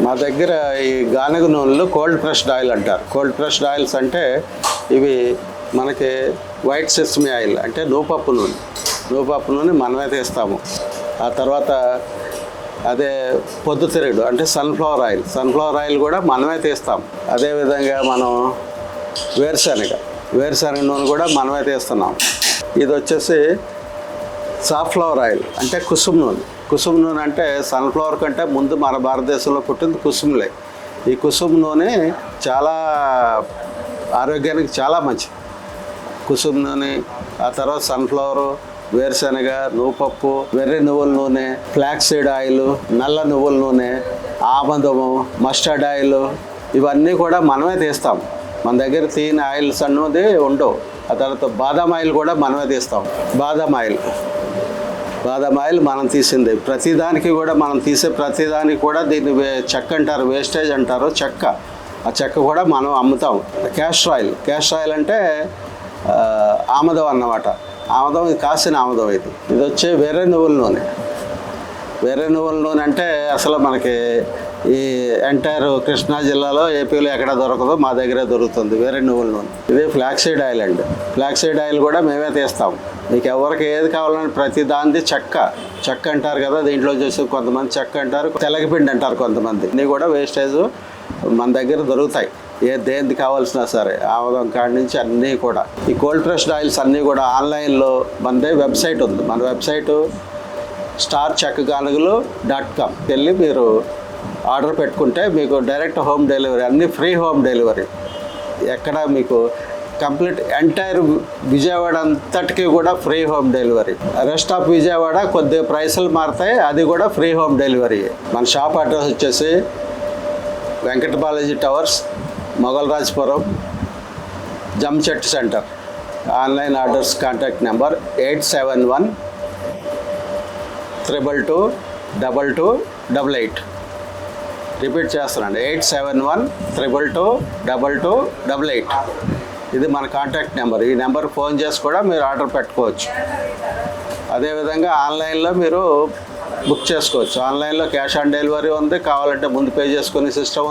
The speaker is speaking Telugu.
మా దగ్గర ఈ గానుగ నూనెలు కోల్డ్ ప్రెస్డ్ ఆయిల్ అంటారు. కోల్డ్ ప్రెస్డ్ ఆయిల్స్ అంటే ఇవి మనకి వైట్ సెసమి ఆయిల్ అంటే నూపప్పు నూనె మనమే తీస్తాము. ఆ తర్వాత అదే పొద్దుతిరుగుడు అంటే సన్ఫ్లవర్ ఆయిల్ కూడా మనమే తీస్తాం. అదేవిధంగా మనం వేరుశనగ నూనె కూడా మనమే తీస్తున్నాం. ఇది వచ్చేసి సాఫ్లవర్ ఆయిల్ అంటే కుసుమ నూనె అంటే సన్ఫ్లవర్ కంటే ముందు మన భారతదేశంలో పుట్టింది కుసుములే. ఈ కుసుమ నూనె చాలా ఆరోగ్యానికి చాలా మంచిది. కుసుమ నూనె, ఆ తర్వాత సన్ఫ్లవరు, వేరుశనగ, నూపప్పు, వెర్రి నువ్వుల నూనె, ఫ్లాక్స్ సీడ్ ఆయిల్, నల్ల నువ్వుల నూనె, ఆముదము, మస్టర్డ్ ఆయిల్, ఇవన్నీ కూడా మనమే తీస్తాం. మన దగ్గర తీయని ఆయిల్స్ అన్నది ఉండవు. ఆ తర్వాత బాదాం ఆయిల్ కూడా మనమే తీస్తాం. బాదాం ఆయిల్ మనం తీసింది. మనం తీసే ప్రతిదానికి కూడా దీన్ని చెక్క అంటారు, వేస్టేజ్ అంటారు. ఆ చెక్క కూడా మనం అమ్ముతాం. క్యాస్టర్ ఆయిల్ అంటే ఆముదం అన్నమాట. ఇది కాసిన ఆముదం. ఇది వచ్చి వెర్రి నువ్వుల నూనె అంటే అసలు మనకి ఈ ఎంటైర్ కృష్ణా జిల్లాలో, ఏపీలో ఎక్కడ దొరకదో మా దగ్గరే దొరుకుతుంది వెర్రి నువ్వుల నూనె. ఇది ఫ్లాక్స్ సీడ్ ఆయిల్ అండి. ఫ్లాక్స్ సీడ్ ఆయిల్ కూడా మేమే తీస్తాం. మీకు ఎవరికి ఏది కావాలని ప్రతి దానిది చెక్క అంటారు కదా, దీంట్లో చూసి కొంతమంది చెక్క అంటారు, తెల్లగపిండి అంటారు కొంతమంది. ఇన్ని కూడా వేస్టేజ్ మన దగ్గర దొరుకుతాయి. దేనికి కావాల్సినా సరే, ఆముదం కాడి నుంచి అన్నీ కూడా. ఈ కోల్డ్ ప్రెస్డ్ ఆయిల్స్ అన్నీ కూడా ఆన్లైన్లో మనదే వెబ్సైట్ ఉంది. మన వెబ్సైటు starchakaganugalu.com వెళ్ళి మీరు ఆర్డర్ పెట్టుకుంటే మీకు డైరెక్ట్ హోమ్ డెలివరీ, అన్నీ ఫ్రీ హోమ్ డెలివరీ. ఎక్కడ మీకు కంప్లీట్ ఎంటైర్ విజయవాడ అంతటికీ కూడా free home delivery. Rest of Vijayawada కొద్దిగా ప్రైసులు మారుతాయి, అది కూడా ఫ్రీ హోమ్ డెలివరీ. మన షాప్ అడ్రస్ వచ్చేసి Venkata Balaji towers, Mogalrajpuram, Jamchettu center. Online orders contact number 8712222288. Repeat చేస్తానండి, 8712222288. ఇది మన కాంటాక్ట్ నెంబర్. ఈ నెంబర్ ఫోన్ చేసి కూడా మీరు ఆర్డర్ పెట్టుకోవచ్చు. అదేవిధంగా ఆన్లైన్లో మీరు బుక్ చేసుకోవచ్చు. ఆన్లైన్లో క్యాష్ ఆన్ డెలివరీ ఉంది, కావాలంటే ముందు పే చేసుకునే సిస్టమ్